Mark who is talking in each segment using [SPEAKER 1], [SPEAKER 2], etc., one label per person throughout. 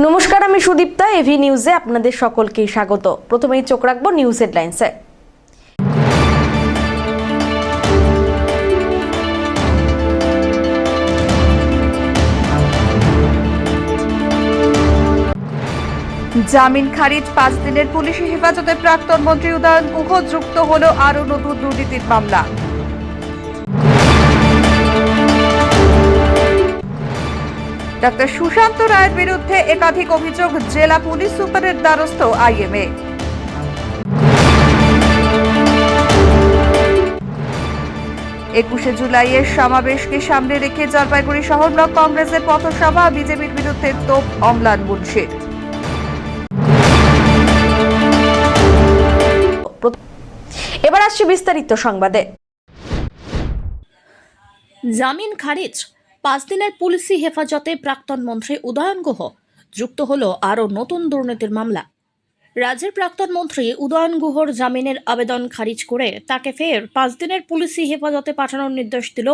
[SPEAKER 1] নমস্কার, আমি সুদীপ্তা। এভি নিউজে আপনাদের সকলকে স্বাগত। প্রথমেই চোখ রাখবো নিউজ হেডলাইন্সে।
[SPEAKER 2] জামিন খারিজ, 5 দিনের পুলিশি হেফাজতে প্রাক্তন মন্ত্রী উদয়ন গুহ যুক্ত হলো আরও নতুন দুর্নীতির মামলা। ডাক্তার সুশান্ত রায়ের বিরুদ্ধে একাধিক অভিযোগ, জেলা পুলিশ সুপারের দ্বারস্থ আইএমএ। একুশে জুলাইয়ের সমাবেশকে সামনে রেখে জলপাইগুড়ি শহর ব্লক কংগ্রেসের পথসভা, বিজেপির বিরুদ্ধে তোপ অম্লান মুন্সির।
[SPEAKER 1] এবার আসছে বিস্তারিত সংবাদে।
[SPEAKER 3] জামিন খারিজ, 5 দিনের পুলিশি হেফাজতে প্রাক্তন মন্ত্রী উদয়ন গুহ যুক্ত হলো আরও নতুন দুর্নীতির মামলা। রাজ্যের প্রাক্তন মন্ত্রী উদয়ন গুহর জামিনের আবেদন খারিজ করে তাকে ফের 5 দিনের পুলিশি হেফাজতে পাঠানোর নির্দেশ দিল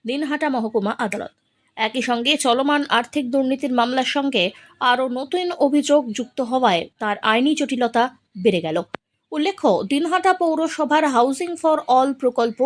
[SPEAKER 3] দিনহাটা মহকুমা আদালত। একই সঙ্গে চলমান আর্থিক দুর্নীতির মামলার সঙ্গে আরও নতুন অভিযোগ যুক্ত হওয়ায় তার আইনি জটিলতা বেড়ে গেল। উল্লেখ্য, দিনহাটা পৌরসভার হাউজিং ফর অল প্রকল্প,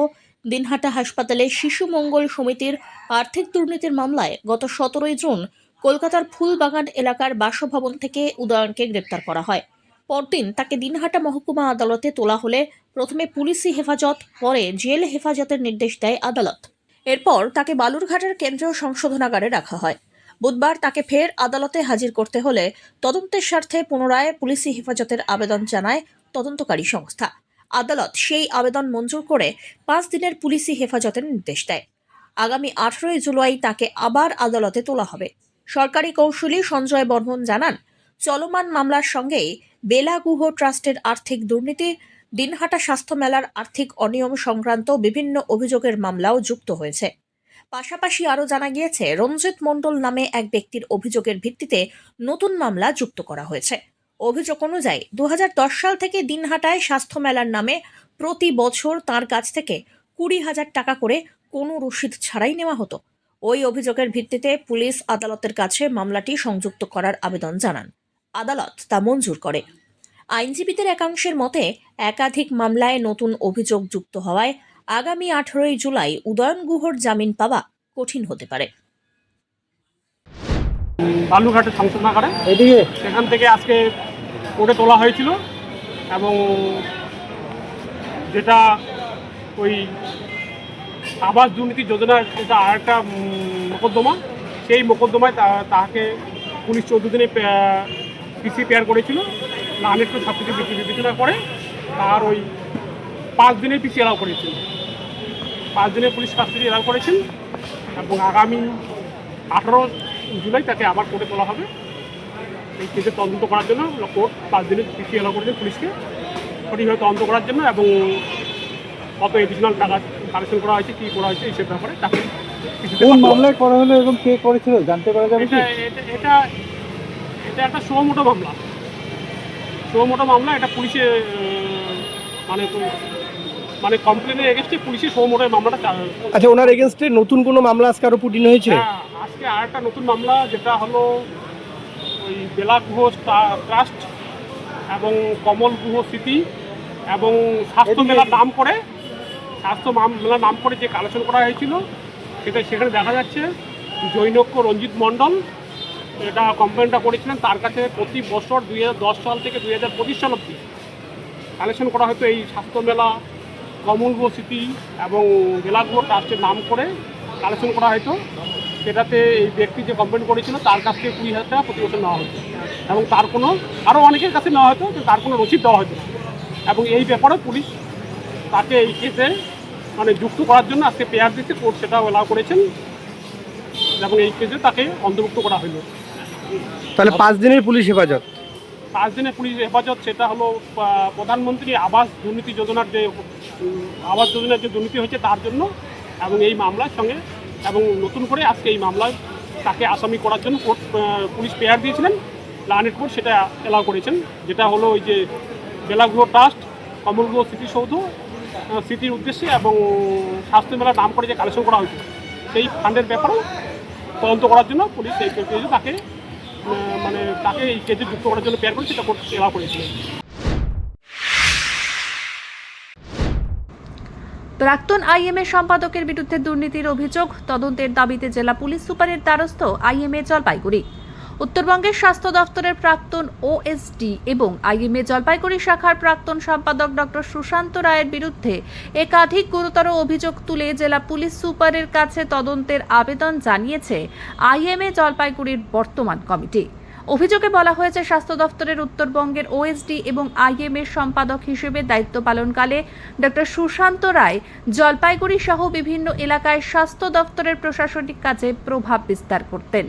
[SPEAKER 3] দিনহাটা হাসপাতালে শিশু মঙ্গল সমিতির আর্থিক দুর্নীতির মামলায় গত 17 জুন কলকাতার ফুলবাগান এলাকার বাসভবন থেকে উদয়নকে গ্রেপ্তার করা হয়। পরদিন তাকে দিনহাটা মহকুমা আদালতে তোলা হলে প্রথমে পুলিশি হেফাজত, পরে জেল হেফাজতের নির্দেশ দেয় আদালত। এরপর তাকে বালুরঘাটের কেন্দ্রীয় সংশোধনাগারে রাখা হয়। বুধবার তাকে ফের আদালতে হাজির করতে হলে তদন্তের স্বার্থে পুনরায় পুলিশি হেফাজতের আবেদন জানায় তদন্তকারী সংস্থা। আদালত সেই আবেদন মঞ্জুর করে 5 দিনের পুলিশি হেফাজতের নির্দেশ দেয়। আগামী 18 জুলাই তাকে আবার আদালতে তোলা হবে। সরকারি কৌঁসুলি সঞ্জয় বর্মন জানান, চলমান মামলার সঙ্গেই বেলা গুহ ট্রাস্টের আর্থিক দুর্নীতি, দিনহাটা স্বাস্থ্য মেলার আর্থিক অনিয়ম সংক্রান্ত বিভিন্ন অভিযোগের মামলাও যুক্ত হয়েছে। পাশাপাশি আরও জানা গিয়েছে, রঞ্জিত মণ্ডল নামে এক ব্যক্তির অভিযোগের ভিত্তিতে নতুন মামলা যুক্ত করা হয়েছে। অভিযোগ অনুযায়ী 2010 সাল থেকে দিনহাটায় স্বাস্থ্য মেলার নামে প্রতি বছর তার কাছ থেকে 20,000 টাকা করে কোনো রসিদ ছাড়াই নেওয়া হতো। ওই অভিযোগের ভিত্তিতে পুলিশ আদালতের কাছে মামলাটি সংযুক্ত করার আবেদন জানান। আদালত তা মঞ্জুর করে। আইনজীবীদের একাংশের মতে, একাধিক মামলায় নতুন অভিযোগ যুক্ত হওয়ায় আগামী 18 জুলাই উদয়ন গুহর জামিন পাওয়া কঠিন হতে পারে।
[SPEAKER 4] বালুরঘাটের সংশোধনাগারে সেখান থেকে আজকে কোর্টে তোলা হয়েছিল এবং যেটা ওই আবাস দুর্নীতি যোজনার যেটা আর একটা মোকদ্দমা, সেই মোকদ্দমায় তাকে পুলিশ 14 দিনে পিসি পেয়ার করেছিল। লানের তো সব কিছু বিবেচনা করে তার ওই 5 দিনের পিসি এলাও করেছিল। 5 দিনের পুলিশ কাস্টডি এলাও করেছেন এবং আগামী 18 জুলাই তাকে আবার কোর্টে তোলা হবে এই কেসের তদন্ত করার জন্য। কোর্ট 5 দিনের পিসি এলাও করেছেন পুলিশকে সঠিকভাবে তদন্ত করার জন্য এবং কত এডিশনাল টাকা কালেকশন করা হয়েছে, কী করা হয়েছে এইসব ব্যাপারে তাকে
[SPEAKER 5] কোন মামলায় করা হলো এবং কে করেছিল জানতে পারা যাবে কি?
[SPEAKER 4] এটা একটা সুমোটো মামলা। সুমোটো মামলা, এটা পুলিশে মানে কমপ্লেনের এগেনস্টে পুলিশের সুমোটো মামলাটা।
[SPEAKER 5] আচ্ছা, ওনার এগেনস্টে নতুন কোনো মামলা আজকে আরো পুটিন হয়েছে?
[SPEAKER 4] হ্যাঁ, আজকে আর একটা নতুন মামলা, যেটা হলো ওই বেলা গুহ ট্রাস্ট এবং কমল গুহ স্মৃতি এবং স্বাস্থ্য মেলার নাম করে যে কালেকশন করা হয়েছিল সেখানে দেখা যাচ্ছে জৈনক্য রঞ্জিত মণ্ডল এটা কমপ্লেনটা করেছিলেন। তার কাছে প্রতি বছর 2010 সাল থেকে 2025 সাল অবধি কালেকশন করা হতো এই স্বাস্থ্য মেলা, কমল গুহ স্মৃতি এবং বেলা গুহ ট্রাস্টের নাম করে কালেকশন করা হতো। সেটাতে এই ব্যক্তি যে কমপ্লেন করেছিল তার কাছ থেকে 20,000 টাকা প্রতি বছর নেওয়া হতো এবং তার কোনো আরও অনেকের কাছে নেওয়া হতো, তার কোনো রসিদ দেওয়া হতো না। এবং এই ব্যাপারে পুলিশ তাকে এই কেসে যুক্ত করার জন্য আজকে পেয়ার দিচ্ছে, কোর্ট সেটাও এলাও করেছেন এবং এই কেসে তাকে অন্তর্ভুক্ত করা হলো।
[SPEAKER 5] তাহলে 5 দিনের পুলিশ হেফাজত?
[SPEAKER 4] 5 দিনের পুলিশ হেফাজত, সেটা হলো প্রধানমন্ত্রী আবাস দুর্নীতি যোজনার যে আবাস যোজনার যে দুর্নীতি হয়েছে তার জন্য এবং এই মামলার সঙ্গে এবং নতুন করে আজকে এই মামলায় তাকে আসামি করার জন্য কোর্ট পুলিশ পেয়ার দিয়েছিলেন। লানের কোর্ট সেটা এলাও করেছেন, যেটা হলো ওই যে বেলা গুহ ট্রাস্ট, কমল গুহ স্মৃতিসৌধ স্মৃতির উদ্দেশ্যে এবং স্বাস্থ্য মেলার নাম করে যে কালেকশন করা হয়েছে সেই ফান্ডের ব্যাপারেও তদন্ত করার জন্য পুলিশ এই তাকে মানে তাকে এই কেসে যুক্ত করার জন্য পেয়ার করে সেটা এলাও করেছিলেন।
[SPEAKER 2] প্রাক্তন আইএমএ সম্পাদকের বিরুদ্ধে দুর্নীতির অভিযোগ, তদন্তের দাবিতে জেলা পুলিশ সুপারের দ্বারস্থ আইএমএ জলপাইগুড়ি। উত্তরবঙ্গের স্বাস্থ্য দফতরের প্রাক্তন ওএসডি এবং আইএমএ জলপাইগুড়ি শাখার প্রাক্তন সম্পাদক ডক্টর সুশান্ত রায়ের বিরুদ্ধে একাধিক গুরুতর অভিযোগ তুলে জেলা পুলিশ সুপারের কাছে তদন্তের আবেদন জানিয়েছে আইএমএ জলপাইগুড়ির বর্তমান কমিটি। অভিযোগে বলা হয়েছে, স্বাস্থ্য দফতরের উত্তরবঙ্গের ওএসডি এবং আইএমএর সম্পাদক হিসেবে দায়িত্ব পালনকালে ডক্টর সুশান্ত রায় জলপাইগুড়ি সহ বিভিন্ন এলাকায় স্বাস্থ্য দফতরের প্রশাসনিক কাজে প্রভাব বিস্তার করতেন।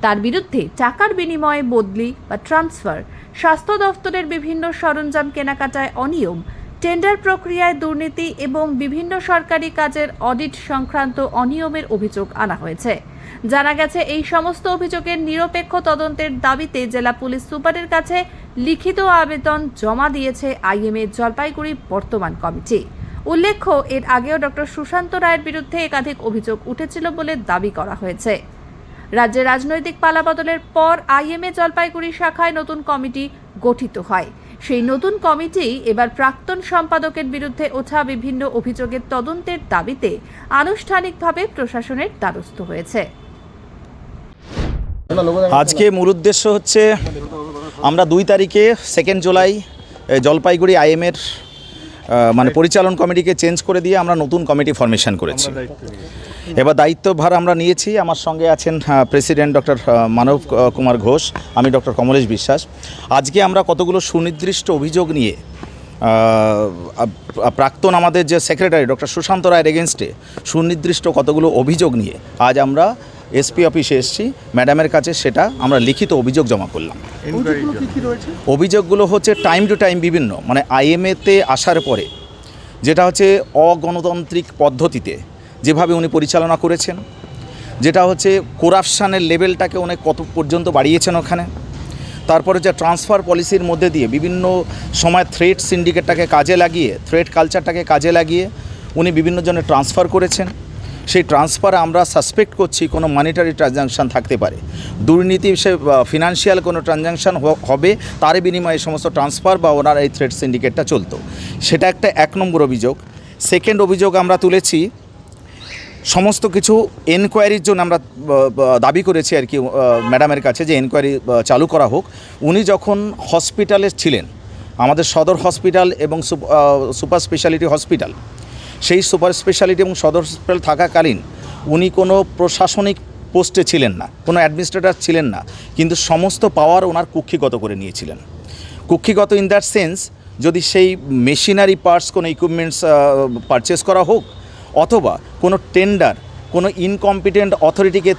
[SPEAKER 2] তার বিরুদ্ধে টাকার বিনিময়ে বদলি বা ট্রান্সফার, স্বাস্থ্য দফতরের বিভিন্ন সরঞ্জাম কেনাকাটায় অনিয়ম, টেন্ডার প্রক্রিয়ায় দুর্নীতি এবং বিভিন্ন সরকারি কাজের অডিট সংক্রান্ত অনিয়মের অভিযোগ আনা হয়েছে। জানা গেছে, এই সমস্ত অভিযোগের নিরপেক্ষ তদন্তের দাবিতে জেলা পুলিশ সুপারের কাছে লিখিত আবেদন জমা দিয়েছে আইএমএ জলপাইগুড়ি বর্তমান কমিটি। উল্লেখ্য, এর আগেও ডক্টর সুশান্ত রায়ের বিরুদ্ধে একাধিক অভিযোগ উঠেছিল বলে দাবি করা হয়েছে। রাজ্যে রাজনৈতিক পালাবদলের পর আইএমএ জলপাইগুড়ি শাখায় নতুন কমিটি গঠিত হয়। সেই নতুন কমিটি এবার প্রাক্তন সম্পাদকের বিরুদ্ধে ওঠা বিভিন্ন অভিযোগের তদন্তের দাবিতে আনুষ্ঠানিকভাবে প্রশাসনের দ্বারস্থ হয়েছে।
[SPEAKER 6] আজকে মূল উদ্দেশ্য হচ্ছে, আমরা 2 তারিখে 2 জুলাই জলপাইগুড়ি আইএমের মানে পরিচালন কমিটিকে চেঞ্জ করে দিয়ে আমরা নতুন কমিটি ফরমেশন করেছি। এবার দায়িত্বভার আমরা নিয়েছি। আমার সঙ্গে আছেন প্রেসিডেন্ট ডক্টর মানব কুমার ঘোষ, আমি ডক্টর কমলেশ বিশ্বাস। আজকে আমরা কতগুলো সুনির্দিষ্ট অভিযোগ নিয়ে প্রাক্তন আমাদের যে সেক্রেটারি ডক্টর সুশান্ত রায়ের এগেনস্টে সুনির্দিষ্ট কতগুলো অভিযোগ নিয়ে আজ আমরা এসপি অফিসে এসেছি ম্যাডামের কাছে, সেটা আমরা লিখিত অভিযোগ জমা করলাম। অভিযোগগুলো হচ্ছে টাইম টু টাইম বিভিন্ন, মানে আইএমএতে আসার পরে যেটা হচ্ছে অগণতান্ত্রিক পদ্ধতিতে যেভাবে উনি পরিচালনা করেছেন, যেটা হচ্ছে করাপশানের লেভেলটাকে অনেক কত পর্যন্ত বাড়িয়েছেন ওখানে। তারপরে যে ট্রান্সফার পলিসির মধ্যে দিয়ে বিভিন্ন সময় থ্রেট সিন্ডিকেটটাকে কাজে লাগিয়ে, থ্রেট কালচারটাকে কাজে লাগিয়ে উনি বিভিন্ন জনের ট্রান্সফার করেছেন। সেই ট্রান্সফারে আমরা সাসপেক্ট করছি কোনো মানিটারি ট্রানজাকশান থাকতে পারে, দুর্নীতি ফিনান্সিয়াল কোনো ট্রানজাকশান হবে, তার বিনিময়ে সমস্ত ট্রান্সফার বা ওনার এই থ্রেট সিন্ডিকেটটা চলতো। সেটা একটা 1 নম্বর অভিযোগ। সেকেন্ড অভিযোগ আমরা তুলেছি, সমস্ত কিছু এনকোয়ারির জন্য আমরা দাবি করেছি আর কি ম্যাডামের কাছে, যে এনকোয়ারি চালু করা হোক। উনি যখন হসপিটালে ছিলেন, আমাদের সদর হসপিটাল এবং সুপার স্পেশালিটি হসপিটাল, সেই সুপার স্পেশালিটি এবং সদর হসপিটাল থাকাকালীন উনি কোনো প্রশাসনিক পোস্টে ছিলেন না, কোনো অ্যাডমিনিস্ট্রেটর ছিলেন না, কিন্তু সমস্ত পাওয়ার ওনার কুক্ষিগত করে নিয়েছিলেন। কুক্ষিগত ইন দ্যাট সেন্স, যদি সেই মেশিনারি পার্টস, কোনো ইকুইপমেন্টস পারচেস করা হোক, অথবা কোনো টেন্ডার, কোনো ইনকম্পিটেন্ট অথরিটিকে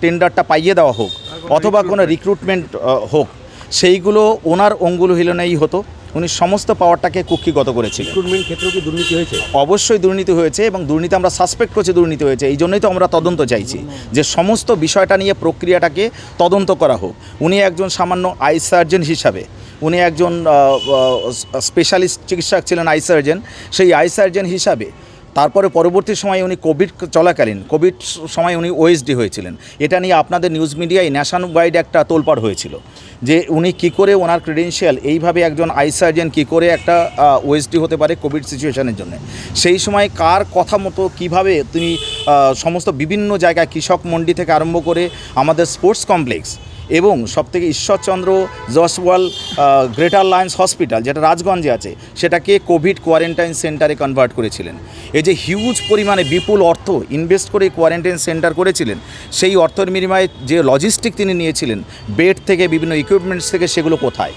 [SPEAKER 6] টেন্ডারটা পাইয়ে দেওয়া হোক, অথবা কোনো রিক্রুটমেন্ট হোক, সেইগুলো ওনার অঙ্গুল হিলনেই হতো। উনি সমস্ত পাওয়ারটাকে কুক্ষিগত করেছিলেন।
[SPEAKER 7] রিক্রুটমেন্ট ক্ষেত্রেও কি দুর্নীতি হয়েছে?
[SPEAKER 6] অবশ্যই দুর্নীতি হয়েছে, এবং দুর্নীতি আমরা সাসপেক্ট করছি দুর্নীতি হয়েছে। এই জন্যই তো আমরা তদন্ত চাইছি, যে সমস্ত বিষয়টা নিয়ে প্রক্রিয়াটাকে তদন্ত করা হোক। উনি একজন সামান্য আই সার্জন হিসাবে, উনি একজন স্পেশালিস্ট চিকিৎসক ছিলেন, আই সার্জন। সেই আই সার্জন হিসাবে তারপরে পরবর্তী সময়ে উনি কোভিড চলাকালীন, কোভিড সময় উনি ওএসডি হয়েছিলেন। এটা নিয়ে আপনাদের নিউজ মিডিয়ায় ন্যাশন ওয়াইড একটা তোলপাড় হয়েছিল, যে উনি কী করে ওনার ক্রেডেনশিয়াল, এইভাবে একজন আই সার্জন কী করে একটা ওএসডি হতে পারে কোভিড সিচুয়েশনের জন্য। সেই সময় কার কথা মতো কীভাবে তিনি সমস্ত বিভিন্ন জায়গায়, কৃষক মন্ডি থেকে আরম্ভ করে আমাদের স্পোর্টস কমপ্লেক্স এবং সবথেকে Ishwarchandra Jaiswal greater Lions hospital, যেটা রাজগঞ্জে আছে, সেটাকে কোভিড কোয়ারেন্টাইন সেন্টারে কনভার্ট করেছিলেন। এই যে হিউজ পরিমাণে বিপুল অর্থ ইনভেস্ট করে কোয়ারেন্টাইন সেন্টার করেছিলেন, সেই অর্থের বিনিময়ে যে লজিস্টিক তিনি নিয়েছিলেন, বেড থেকে বিভিন্ন ইকুইপমেন্টস থেকে, সেগুলো কোথায়?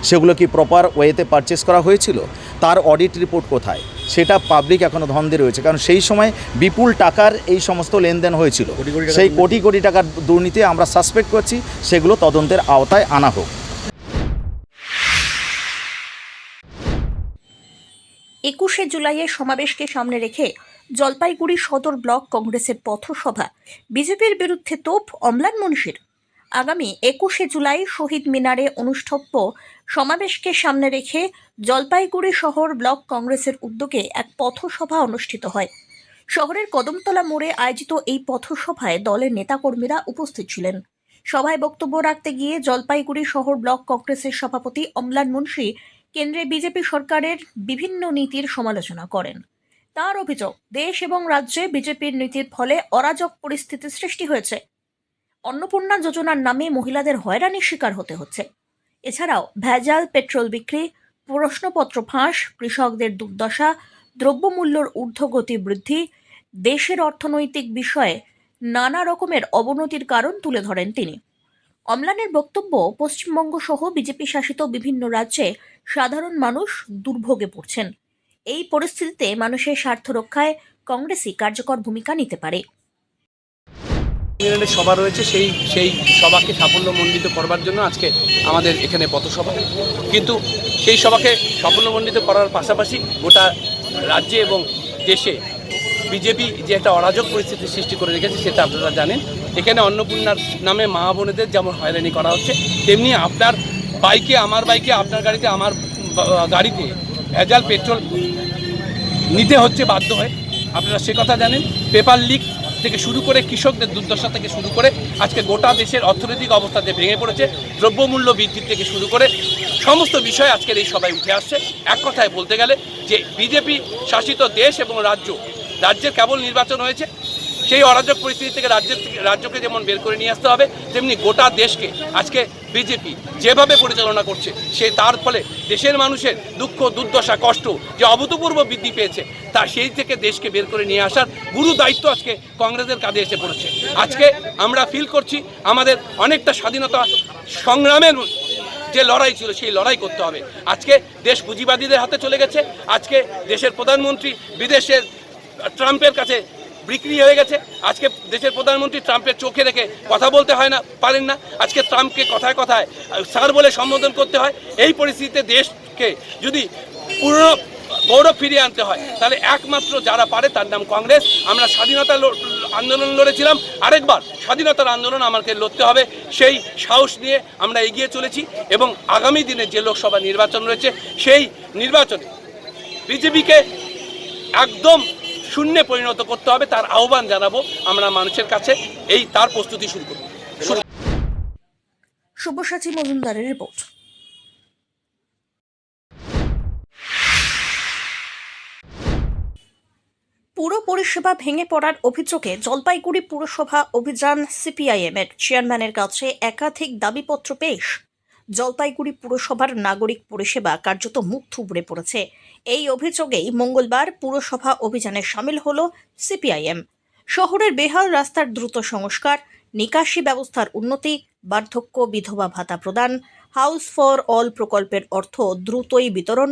[SPEAKER 6] সেগুলো কি প্রপার ওয়েতে পারচেস করা হয়েছিল? তার অডিট রিপোর্ট কোথায়? সেটা পাবলিক এখনও ধন্দে রয়েছে, কারণ সেই সময় বিপুল টাকার এই সমস্ত লেনদেন হয়েছিল। সেই কোটি কোটি টাকার দুর্নীতি আমরা সাসপেক্ট করছি, সেগুলো তদন্তের আওতায় আনা হোক।
[SPEAKER 3] 21শে জুলাইয়ের সমাবেশকে সামনে রেখে জলপাইগুড়ি সদর ব্লক কংগ্রেসের পথসভা, বিজেপির বিরুদ্ধে তোপ অম্লান মনীষীর। আগামী 21শে জুলাই শহীদ মিনারে অনুষ্ঠব্য সমাবেশকে সামনে রেখে জলপাইগুড়ি শহর ব্লক কংগ্রেসের উদ্যোগে এক পথসভা অনুষ্ঠিত হয়। শহরের কদমতলা মোড়ে আয়োজিত এই পথসভায় দলের নেতাকর্মীরা উপস্থিত ছিলেন। সভায় বক্তব্য রাখতে গিয়ে জলপাইগুড়ি শহর ব্লক কংগ্রেসের সভাপতি অম্লান মুন্সি কেন্দ্রে বিজেপি সরকারের বিভিন্ন নীতির সমালোচনা করেন। তার অভিযোগ, দেশ এবং রাজ্যে বিজেপির নীতির ফলে অরাজক পরিস্থিতির সৃষ্টি হয়েছে। অন্নপূর্ণা যোজনার নামে মহিলাদের হয়রানির শিকার হতে হচ্ছে। এছাড়াও ভেজাল পেট্রোল বিক্রি, প্রশ্নপত্র ফাঁস, কৃষকদের দুর্দশা, দ্রব্যমূল্যর ঊর্ধ্বগতি বৃদ্ধি, দেশের অর্থনৈতিক বিষয়ে নানা রকমের অবনতির কারণ তুলে ধরেন তিনি। অম্লানের বক্তব্য, পশ্চিমবঙ্গ সহ বিজেপি শাসিত বিভিন্ন রাজ্যে সাধারণ মানুষ দুর্ভোগে পড়ছেন। এই পরিস্থিতিতে মানুষের স্বার্থ রক্ষায় কংগ্রেসই কার্যকর ভূমিকা নিতে পারে।
[SPEAKER 7] ইউনিয়নের সভা রয়েছে, সেই সভাকে সাফল্যমণ্ডিত করবার জন্য আজকে আমাদের এখানে পথসভা। কিন্তু সেই সভাকে সাফল্যমণ্ডিত করার পাশাপাশি গোটা রাজ্যে এবং দেশে বিজেপি যে একটা অরাজক পরিস্থিতির সৃষ্টি করে রেখেছে সেটা আপনারা জানেন। এখানে অন্নপূর্ণার নামে মা বোনেদের যেমন হয়রানি করা হচ্ছে, তেমনি আপনার বাইকে, আমার বাইকে, আপনার গাড়িতে, আমার গাড়িতে ভেজাল পেট্রোল নিতে হচ্ছে বাধ্য হয়ে। আপনারা সে কথা জানেন। পেপার লিক থেকে শুরু করে কৃষকদের দুর্দশা থেকে শুরু করে আজকে গোটা দেশের অর্থনৈতিক অবস্থাতে ভেঙে পড়েছে, দ্রব্যমূল্য বৃদ্ধি থেকে শুরু করে সমস্ত বিষয় আজকের এই সভায় উঠে আসছে। এক কথায় বলতে গেলে যে বিজেপি শাসিত দেশ এবং রাজ্যের কেবল নির্বাচন হয়েছে, সেই অরাজক পরিস্থিতি থেকে রাজ্যকে যেমন বের করে নিয়ে আসতে হবে, তেমনি গোটা দেশকে আজকে বিজেপি যেভাবে পরিচালনা করছে তার ফলে দেশের মানুষের দুঃখ, দুর্দশা, কষ্ট যে অভূতপূর্ব বৃদ্ধি পেয়েছে, তা সেই থেকে দেশকে বের করে নিয়ে আসার গুরু দায়িত্ব আজকে কংগ্রেসের কাঁধে এসে পড়েছে। আজকে আমরা ফিল করছি আমাদের অনেকটা স্বাধীনতা সংগ্রামের যে লড়াই ছিল সেই লড়াই করতে হবে। আজকে দেশ পুঁজিবাদীদের হাতে চলে গেছে। আজকে দেশের প্রধানমন্ত্রী বিদেশের ট্রাম্পের কাছে বিক্রি হয়ে গেছে। আজকে দেশের প্রধানমন্ত্রী ট্রাম্পের চোখে রেখে কথা বলতে পারেন না। আজকে ট্রাম্পকে কথায় কথায় স্যার বলে সম্বোধন করতে হয়। এই পরিস্থিতিতে দেশকে যদি পুরনো গৌরব ফিরিয়ে আনতে হয় তাহলে একমাত্র যারা পারে তার নাম কংগ্রেস। আমরা স্বাধীনতা আন্দোলন লড়েছিলাম, আরেকবার স্বাধীনতার আন্দোলন আমাকে লড়তে হবে। সেই সাহস নিয়ে আমরা এগিয়ে চলেছি এবং আগামী দিনে যে লোকসভা নির্বাচন রয়েছে সেই নির্বাচনে বিজেপিকে একদম শূন্যে পরিণত করতে হবে, তার আহ্বান জানাবো আমরা মানুষের কাছে। তার প্রস্তুতি শুরু করব।
[SPEAKER 3] শুভসাচী মজুমদারের রিপোর্ট। পুর পরিষেবা ভেঙে পড়ার অভিযোগে জলপাইগুড়ি পুরসভা অভিযান সিপিআইএম এর চেয়ারম্যানের কাছে একাধিক দাবিপত্র পেশ। জলপাইগুড়ি পুরসভার নাগরিক পরিষেবা কার্যত মুখ থুবড়ে পড়েছে। এই অভিযোগেই মঙ্গলবার পুরসভা অভিযানে সামিল হল সিপিআইএম। শহরের বেহাল রাস্তার দ্রুত সংস্কার, নিকাশি ব্যবস্থার উন্নতি, বার্ধক্য বিধবা ভাতা প্রদান, হাউস ফর অল প্রকল্পের অর্থ দ্রুতই বিতরণ,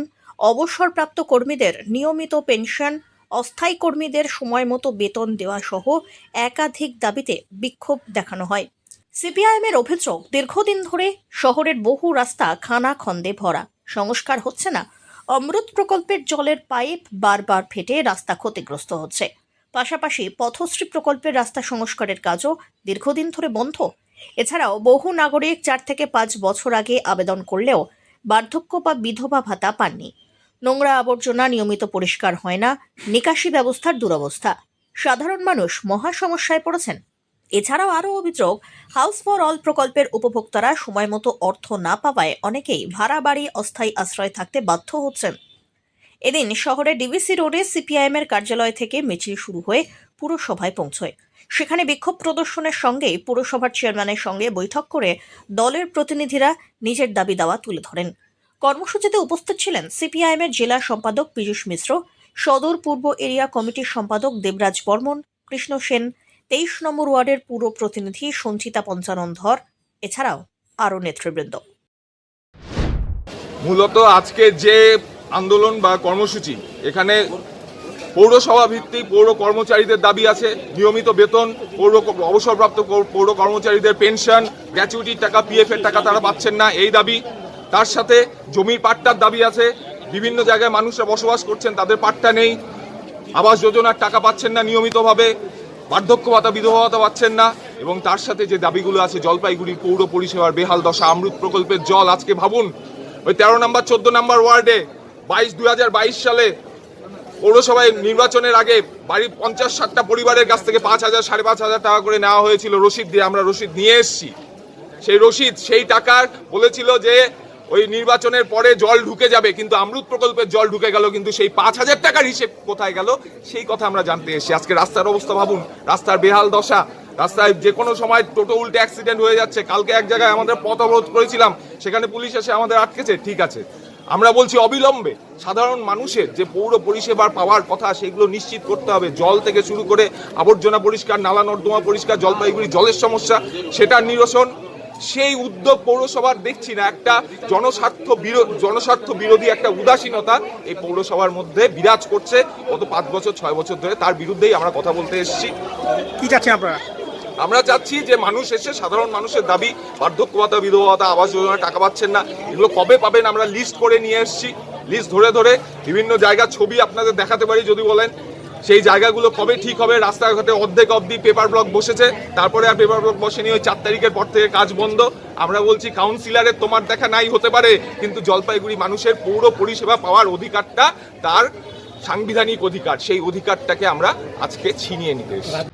[SPEAKER 3] অবসরপ্রাপ্ত কর্মীদের নিয়মিত পেনশন, অস্থায়ী কর্মীদের সময়মতো বেতন দেওয়া সহ একাধিক দাবিতে বিক্ষোভ দেখানো হয়। সিপিআইএমের অভিযোগ, দীর্ঘদিন ধরে শহরের বহু রাস্তা খানাখন্দে ভরা, সংস্কার হচ্ছে না। অমৃত প্রকল্পের জলের পাইপ বারবার ফেটে রাস্তা ক্ষতিগ্রস্ত হচ্ছে। পাশাপাশি পথশ্রী প্রকল্পের রাস্তা সংস্কারের কাজও দীর্ঘদিন ধরে বন্ধ। এছাড়াও বহু নাগরিক 4 থেকে 5 বছর আগে আবেদন করলেও বার্ধক্য বা বিধবা ভাতা পাননি। নোংরা আবর্জনা নিয়মিত পরিষ্কার হয় না, নিকাশি ব্যবস্থার দুরবস্থা। সাধারণ মানুষ মহা সমস্যায় পড়েছেন। এছাড়াও আরও অভিযোগ, হাউস ফর অল প্রকল্পের উপভোক্তারা সময়মতো অর্থ না পাওয়ায় অনেকেই ভাড়া বাড়ি অস্থায়ী আশ্রয় থাকতে বাধ্য হচ্ছেন। এদিন শহরের ডিভিসি রোডে সিপিআইএমের কার্যালয় থেকে মিছিল শুরু হয়ে পুরসভায় পৌঁছয়। সেখানে বিক্ষোভ প্রদর্শনের সঙ্গে পুরসভার চেয়ারম্যানের সঙ্গে বৈঠক করে দলের প্রতিনিধিরা নিজের দাবি দাওয়া তুলে ধরেন। কর্মসূচিতে উপস্থিত ছিলেন সিপিআইএমের জেলা সম্পাদক পীযূষ মিশ্র, সদর পূর্ব এরিয়া কমিটির সম্পাদক দেবরাজ বর্মন, কৃষ্ণ সেন, 23 নম্বর ওয়ার্ডের পুর প্রতিনিধি সঞ্চিতা পঞ্চানন ধর, এছাড়াও আরও নেতৃবৃন্দ।
[SPEAKER 8] মূলত আজকে যে আন্দোলন বা কর্মসূচি, এখানে পৌরসভা ভিত্তিক পৌর কর্মচারীদের দাবি আছে নিয়মিত বেতন, অবসরপ্রাপ্ত পৌর কর্মচারীদের পেনশন, গ্র্যাচুইটির টাকা, পিএফ এর টাকা তারা পাচ্ছেন না, এই দাবি। তার সাথে জমির পাট্টার দাবি আছে। বিভিন্ন জায়গায় মানুষরা বসবাস করছেন, তাদের পাট্টা নেই। আবাস যোজনার টাকা পাচ্ছেন না নিয়মিতভাবে, বার্ধক্য ভাতা, বিধবা ভাতা পাচ্ছেন না। এবং তার সাথে যে দাবিগুলো আছে, জলপাইগুড়ি পৌর পরিষেবার বেহাল দশা, অমৃত প্রকল্পের জল, আজকে ভাবুন ওই 13 নম্বর 14 নম্বর ওয়ার্ডে 2022 সালে পৌরসভায় নির্বাচনের আগে বাড়ির 50-60টা পরিবারের কাছ থেকে 5,000 5,500 টাকা করে নেওয়া হয়েছিল রসিদ দিয়ে। আমরা রসিদ নিয়ে এসেছি। সেই রসিদ, সেই টাকার বলেছিল যে ওই নির্বাচনের পরে জল ঢুকে যাবে, কিন্তু অমৃত প্রকল্পের জল ঢুকে গেল, কিন্তু সেই 5,000 টাকার হিসেব কোথায় গেল সেই কথা আমরা জানতে এসেছি। আজকে রাস্তার অবস্থা ভাবুন, রাস্তার বেহাল দশা, রাস্তায় যে কোনো সময় টোটো উল্টে অ্যাক্সিডেন্ট হয়ে যাচ্ছে। কালকে এক জায়গায় আমাদের পথ অবরোধ করেছিলাম, সেখানে পুলিশ এসে আমাদের আটকেছে। ঠিক আছে, আমরা বলছি অবিলম্বে সাধারণ মানুষের যে পৌর পরিষেবার পাওয়ার কথা সেগুলো নিশ্চিত করতে হবে। জল থেকে শুরু করে আবর্জনা পরিষ্কার, নালা নর্দমা পরিষ্কার, জলপাইগুড়ি জলের সমস্যা সেটার নিরসন, সেই উদ্যোগ পৌরসভার দেখছি না। একটা জনস্বার্থ বিরোধী একটা উদাসীনতা এই পৌরসভার মধ্যে বিরাজ করছে গত 5 বছর 6 বছর ধরে। তার বিরুদ্ধেই আমরা কথা বলতে এসেছি।
[SPEAKER 5] কি চাচ্ছেন আপনারা?
[SPEAKER 8] আমরা চাচ্ছি যে মানুষ এসে, সাধারণ মানুষের দাবি, বার্ধক্য ভাতা, বিধবা ভাতা, আবাস যোজনা টাকা পাচ্ছেন না, এগুলো কবে পাবেন আমরা লিস্ট করে নিয়ে এসেছি। লিস্ট ধরে ধরে বিভিন্ন জায়গার ছবি আপনাদের দেখাতে পারি যদি বলেন। সেই জায়গাগুলো কবে ঠিক হবে। রাস্তাঘাটে অর্ধেক অবধি পেপার ব্লক বসেছে, তারপরে আর পেপার ব্লক বসেনি। ওই 4 তারিখের পর থেকে কাজ বন্ধ। আমরা বলছি কাউন্সিলরের তোমার দেখা নাই হতে পারে, কিন্তু জলপাইগুড়ি মানুষের পৌর পরিষেবা পাওয়ার অধিকারটা তার সাংবিধানিক অধিকার, সেই অধিকারটাকে আমরা আজকে ছিনিয়ে নিতে এসেছি।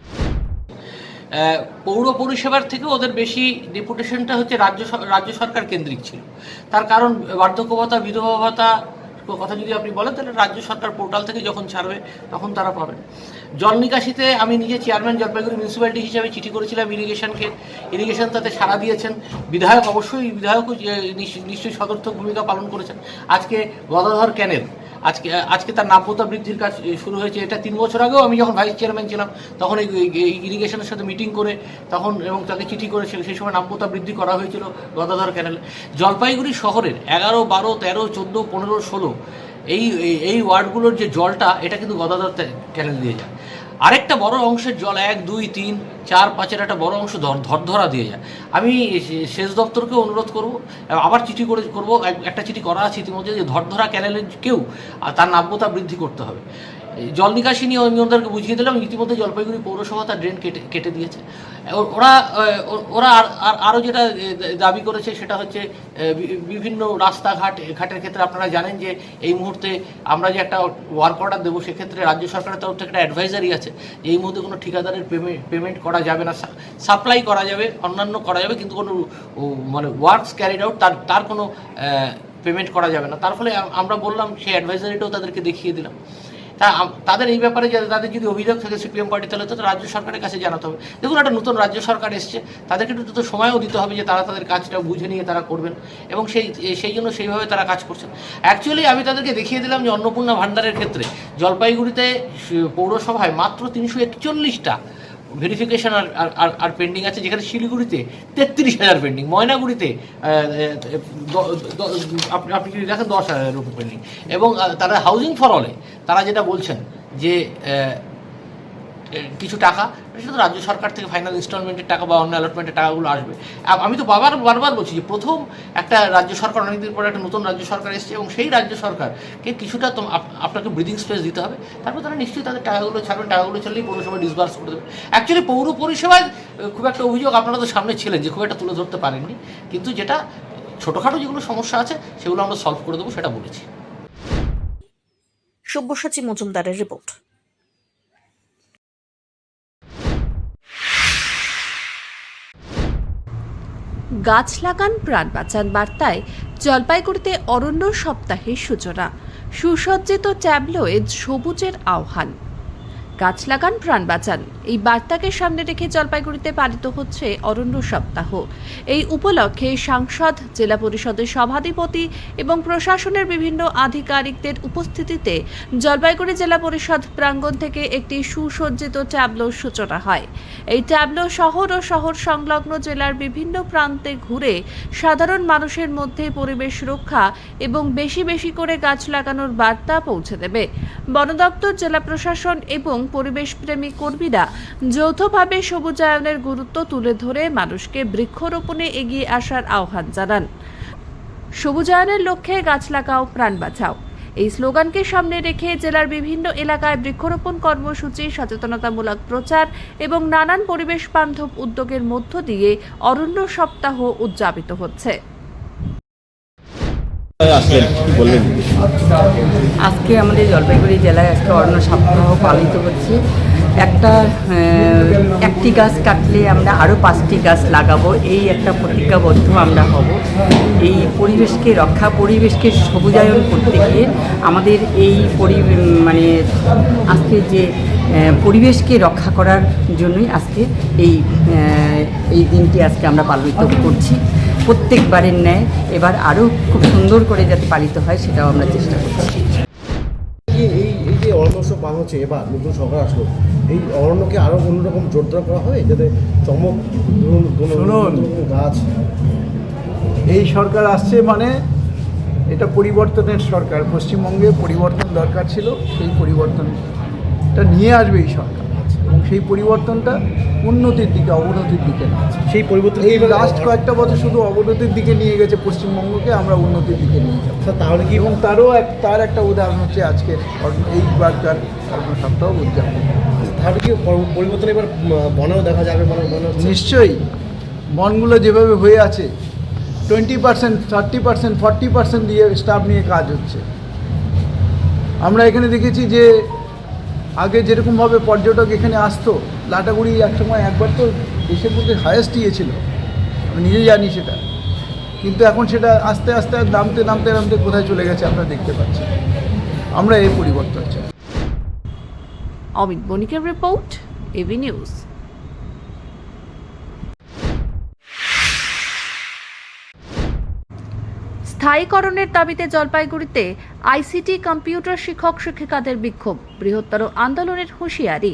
[SPEAKER 9] পৌর পরিষেবার থেকে ওদের বেশি ডেপুটেশনটা হচ্ছে রাজ্য সরকার কেন্দ্রিক ছিল। তার কারণ বার্ধক্য ভাতা, বিধবা ভাতা কথা যদি আপনি বলেন তাহলে রাজ্য সরকার পোর্টাল থেকে যখন ছাড়বে তখন তারা পাবেন। জল নিকাশিতে আমি নিজে চেয়ারম্যান জলপাইগুড়ি মিউনিসিপ্যালিটি হিসাবে চিঠি করেছিলাম ইরিগেশন তাতে সাড়া দিয়েছেন। বিধায়ক বিধায়কও নিশ্চয়ই সদর্থক ভূমিকা পালন করেছেন। আজকে গদাধর ক্যানেল আজকে তার নাব্যতা বৃদ্ধির কাজ শুরু হয়েছে। এটা 3 বছর আগেও আমি যখন ভাইস চেয়ারম্যান ছিলাম তখন এই ইরিগেশনের সাথে মিটিং করে তখন এবং তাকে চিঠি করে সেই সময় নাব্যতা বৃদ্ধি করা হয়েছিল গদাধর ক্যানেলে। জলপাইগুড়ি শহরের 11, 12, 13, 14, 15, 16 এই ওয়ার্ডগুলোর যে জলটা এটা কিন্তু গদাধর ক্যানেল দিয়ে যায়। আরেকটা বড় অংশের জল 1, 2, 3, 4, 5-এর একটা বড় অংশ ধরধরা দিয়ে যায়। আমি সেচ দপ্তরকে অনুরোধ করব, আবার চিঠি করব, একটা চিঠি করা আছে ইতিমধ্যে, যে ধরধরা ক্যানেলেরকেও তার নাব্যতা বৃদ্ধি করতে হবে। জল নিকাশি নিয়ে আমি ওদেরকে বুঝিয়ে দিলাম। ইতিমধ্যে জলপাইগুড়ি পৌরসভা তার ড্রেন কেটে দিয়েছে। ওরা আরও যেটা দাবি করেছে সেটা হচ্ছে বিভিন্ন রাস্তাঘাটের ক্ষেত্রে আপনারা জানেন যে এই মুহূর্তে আমরা যে একটা ওয়ার্ক অর্ডার দেবো, সেক্ষেত্রে রাজ্য সরকারের তরফ থেকে একটা অ্যাডভাইজারি আছে যে এই মুহূর্তে কোনো ঠিকাদারের পেমেন্ট করা যাবে না। সাপ্লাই করা যাবে, অন্যান্য করা যাবে, কিন্তু কোনো মানে ওয়ার্কস ক্যারিড আউট তার কোনো পেমেন্ট করা যাবে না। তার ফলে আমরা বললাম, সেই অ্যাডভাইজারিটাও তাদেরকে দেখিয়ে দিলাম। তাদের এই ব্যাপারে তাদের যদি অভিযোগ থাকে সিপিএম পার্টি, তাহলে তো রাজ্য সরকারের কাছে জানাতে হবে। দেখুন, একটা নতুন রাজ্য সরকার এসছে, তাদেরকে একটু তো সময়ও দিতে হবে যে তারা তাদের কাজটা বুঝে নিয়ে তারা করবেন, এবং সেই জন্য সেইভাবে তারা কাজ করছেন। অ্যাকচুয়ালি আমি তাদেরকে দেখিয়ে দিলাম যে অন্নপূর্ণা ভাণ্ডারের ক্ষেত্রে জলপাইগুড়িতে পৌরসভায় মাত্র 341টা ভেরিফিকেশন আর পেন্ডিং আছে, যেখানে শিলিগুড়িতে 33,000 পেন্ডিং, ময়নাগুড়িতে আপনি যদি দেখেন 10,000 উপর পেন্ডিং। এবং তারা হাউজিং ফর অলে তারা যেটা বলছেন যে কিছু টাকা সেটা তো রাজ্য সরকার থেকে ফাইনাল ইনস্টলমেন্টের টাকা বা অন্য অ্যালটমেন্টের টাকাগুলো আসবে। আমি তো বারবার বলছি যে প্রথম একটা রাজ্য সরকার, অনেকদিন পরে একটা নতুন রাজ্য সরকার এসছে, এবং সেই রাজ্য সরকারকে কিছুটা আপনাকে ব্রিদিং স্পেস দিতে হবে। তারপর তারা নিশ্চয়ই তাদের টাকাগুলো ছাড়বেন, টাকাগুলো ছাড়লেই পৌরসভা ডিসবার্স করে দেবে। অ্যাকচুয়ালি পৌর পরিষেবায় খুব একটা অভিযোগ আপনারা তো সামনে ছিলেন যে খুব একটা তুলে ধরতে পারেননি, কিন্তু যেটা ছোটোখাটো যেগুলো সমস্যা আছে সেগুলো আমরা সলভ করে দেবো, সেটা বলেছি।
[SPEAKER 3] সব্যসাচী মজুমদারের রিপোর্ট।
[SPEAKER 2] গাছ লাগান প্রাণ বাঁচান বার্তায় জলপাইগুড়িতে অরণ্য সপ্তাহের সূচনা। সুসজ্জিত ট্যাবলোয়ে সবুজের আহ্বান। গাছ লাগান প্রাণ বাঁচান এই বার্তাকে সামনে রেখে জলপাইগুড়িতে পালিত হচ্ছে অরণ্য সপ্তাহ। এই উপলক্ষে সাংসদ, জেলা পরিষদের সভাধিপতি এবং প্রশাসনের বিভিন্ন আধিকারিকদের উপস্থিতিতে জলপাইগুড়ি জেলা পরিষদ প্রাঙ্গণ থেকে একটি সুসজ্জিত ট্যাবলোর সূচনা হয়। এই ট্যাবলো শহর ও শহর সংলগ্ন জেলার বিভিন্ন প্রান্তে ঘুরে সাধারণ মানুষের মধ্যে পরিবেশ রক্ষা এবং বেশি বেশি করে গাছ লাগানোর বার্তা পৌঁছে দেবে। বন দপ্তর, জেলা প্রশাসন এবং পরিবেশপ্রেমী কর্মীরা যৌথভাবে সবুজায়নের গুরুত্ব তুলে ধরে মানুষকে বৃক্ষরোপণে এগিয়ে আসার আহ্বান জানান। সবুজায়নের লক্ষ্যে গাছ লাগাও প্রাণ বাঁচাও এই স্লোগানকে সামনে রেখে জেলার বিভিন্ন এলাকায় বৃক্ষরোপণ কর্মসূচি, সচেতনতামূলক প্রচার এবং নানান পরিবেশ বান্ধব উদ্যোগের মধ্য দিয়ে অরণ্য সপ্তাহ উদযাপিত হচ্ছে।
[SPEAKER 10] আজকে আমাদের জলপাইগুড়ি জেলায় আজকে অরণ্য সপ্তাহ পালিত হচ্ছে। একটা একটি গাছ কাটলে আমরা আরও 5টি গাছ লাগাবো, এই একটা প্রতিজ্ঞাবদ্ধ আমরা হব। এই পরিবেশকে পরিবেশকে সবুজায়ন করতে গিয়ে আমাদের এই আজকে যে পরিবেশকে রক্ষা করার জন্যই আজকে এই দিনটি আজকে আমরা পালিত করছি। প্রত্যেকবারের ন্যায় এবার আরও খুব সুন্দর করে যাতে পালিত হয় সেটাও আমরা চেষ্টা করছি।
[SPEAKER 11] এই যে অরণ্য উৎসব পালন হচ্ছে, এবার নতুন সরকার আসলো, এই অরণ্যকে আরও অন্যরকম জোরদার করা হয় যাতে চমক গাছ।
[SPEAKER 5] এই সরকার আসছে মানে এটা পরিবর্তনের সরকার। পশ্চিমবঙ্গে পরিবর্তন দরকার ছিল, সেই পরিবর্তনটা নিয়ে আসবে এই সরকার, এবং সেই পরিবর্তনটা উন্নতির দিকে, অবনতির দিকে না।
[SPEAKER 11] সেই পরিবর্তন
[SPEAKER 5] এই লাস্ট কয়েকটা বছর শুধু অবনতির দিকে নিয়ে গেছে পশ্চিমবঙ্গকে, আমরা উন্নতির দিকে নিয়ে যাব।
[SPEAKER 11] তাহলে কি,
[SPEAKER 5] এবং তার একটা উদাহরণ হচ্ছে আজকের এইবারকার অরণ্য সপ্তাহ উদযাপন।
[SPEAKER 11] তাহলে কি পরিবর্তন এবার বনেও দেখা যাবে মনে হচ্ছে?
[SPEAKER 5] নিশ্চয়ই বনগুলো যেভাবে হয়ে আছে 20%, 30%, 40% দিয়ে স্টাফ নিয়ে কাজ হচ্ছে। আমরা এখানে দেখেছি যে আগে যেরকমভাবে পর্যটক এখানে আসতো, লাটাগুড়ি একসময় একবার তো দেশের মধ্যে হায়েস্ট ছিল, আমি নিজে জানি সেটা, কিন্তু এখন সেটা আস্তে আস্তে নামতে নামতে নামতে কোথায় চলে গেছে আপনারা দেখতে পাচ্ছেন। আমরা এই পরিবর্তন চাই।
[SPEAKER 2] অমিত বণিকের রিপোর্ট, এবি নিউজ। স্থায়ীকরণের দাবিতে জলপাইগুড়িতে আইসিটি কম্পিউটার শিক্ষক শিক্ষিকাদের বিক্ষোভ, বৃহত্তর আন্দোলনের হুঁশিয়ারি।